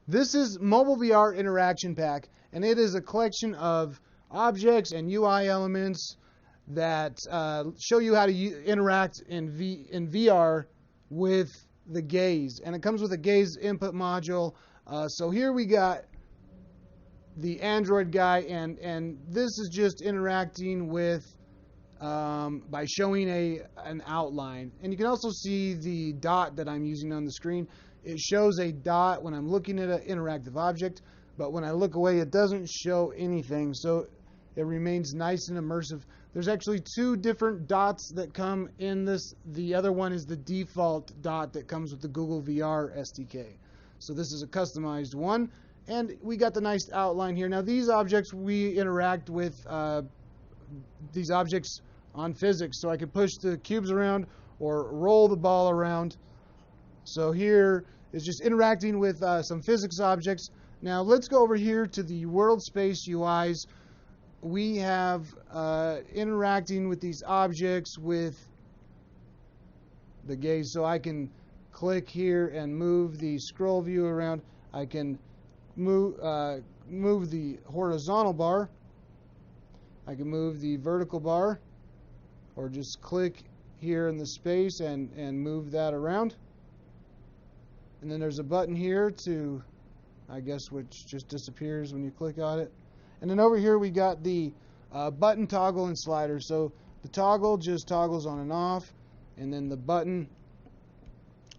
This is Mobile VR Interaction Pack, and it is a collection of objects and UI elements that show you how to interact in VR with the gaze. And it comes with a gaze input module. So here we got the Android guy, and this is just interacting with by showing an outline. And you can also see the dot that I'm using on the screen. It shows a dot when I'm looking at an interactive object, but when I look away, it doesn't show anything. So it remains nice and immersive. There's actually two different dots that come in this. The other one is the default dot that comes with the Google VR SDK. So this is a customized one. And we got the nice outline here. Now these objects, we interact with these objects on physics. So I can push the cubes around or roll the ball around. So here is just interacting with some physics objects. Now let's go over here to the World Space UIs. We have interacting with these objects with the gaze. So I can click here and move the scroll view around. I can move the horizontal bar. I can move the vertical bar, or just click here in the space and move that around. And then there's a button here to, I guess, which just disappears when you click on it. And then over here we got the button toggle and slider. So the toggle just toggles on and off, and then the button,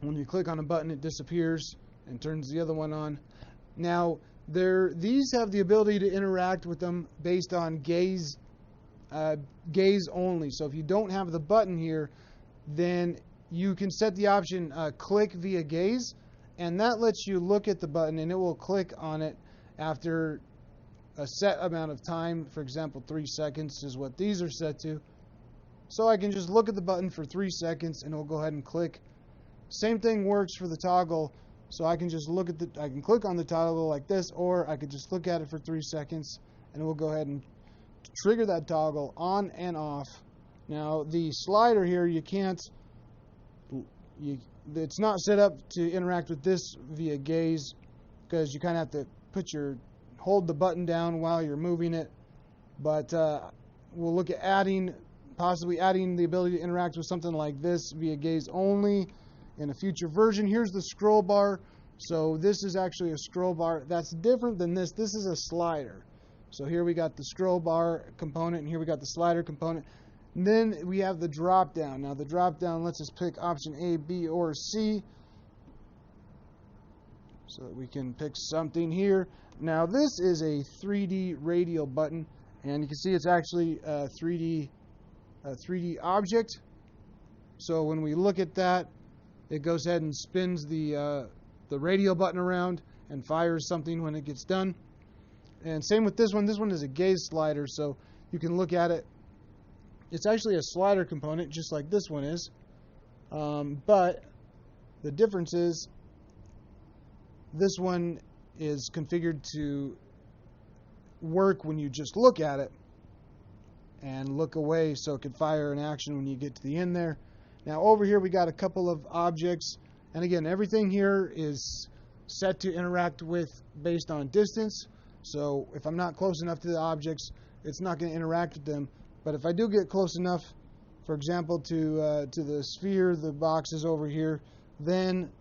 when you click on a button, it disappears and turns the other one on. Now these have the ability to interact with them based on gaze only. So if you don't have the button here, then you can set the option click via gaze, and that lets you look at the button, and it will click on it after a set amount of time. For example, 3 seconds is what these are set to. So I can just look at the button for 3 seconds, and it will go ahead and click. Same thing works for the toggle. So I can just I can click on the toggle like this, or I could just look at it for 3 seconds, and it will go ahead and trigger that toggle on and off. Now the slider here, it's not set up to interact with this via gaze, because you kind of have to hold the button down while you're moving it. But we'll look at possibly adding the ability to interact with something like this via gaze only in a future version. Here's the scroll bar. So this is actually a scroll bar. That's different than this. This is a slider. So here we got the scroll bar component, and here we got the slider component. And then we have the drop down. Now the drop down lets us pick option A, B, or C, so that we can pick something here. Now this is a 3D radial button, and you can see it's actually a 3D object. So when we look at that, it goes ahead and spins the radial button around and fires something when it gets done. And same with this one. This one is a gaze slider, so you can look at it. It's actually a slider component, just like this one is. But the difference is this one is configured to work when you just look at it and look away, so it can fire an action when you get to the end there. Now over here we got a couple of objects, and again, everything here is set to interact with based on distance. So if I'm not close enough to the objects, it's not going to interact with them. But if I do get close enough, for example, to the sphere, the boxes over here, then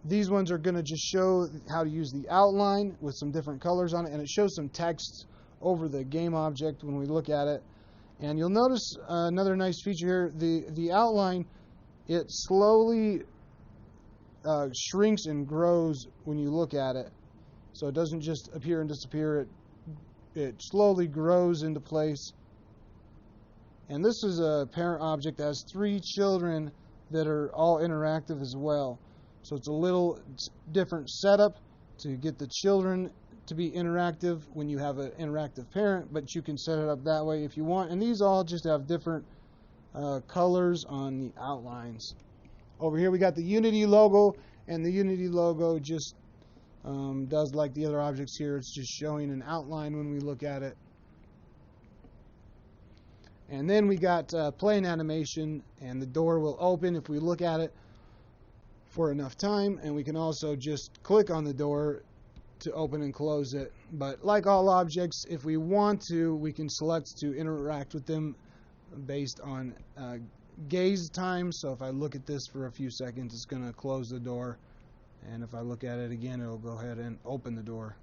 these ones are going to just show how to use the outline with some different colors on it, and it shows some text over the game object when we look at it. And you'll notice another nice feature here, the outline, it slowly shrinks and grows when you look at it. So it doesn't just appear and disappear, it slowly grows into place. And this is a parent object that has 3 children that are all interactive as well. So it's a little different setup to get the children to be interactive when you have an interactive parent, but you can set it up that way if you want. And these all just have different colors on the outlines. Over here we got the Unity logo, and the Unity logo just does like the other objects here. It's just showing an outline when we look at it. And then we got playing animation, and the door will open if we look at it for enough time, and we can also just click on the door to open and close it. But like all objects, if we want to, we can select to interact with them based on gaze time. So if I look at this for a few seconds, it's going to close the door. And if I look at it again, it'll go ahead and open the door.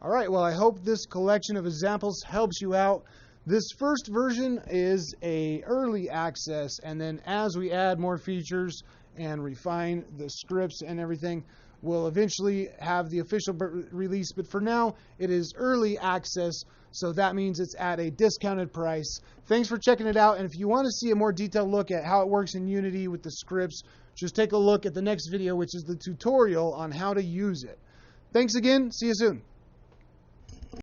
All right, well, I hope this collection of examples helps you out. This first version is a early access, and then as we add more features and refine the scripts and everything, we'll eventually have the official release. But for now, it is early access, so that means it's at a discounted price. Thanks for checking it out, and if you want to see a more detailed look at how it works in Unity with the scripts, just take a look at the next video, which is the tutorial on how to use it. Thanks again. See you soon.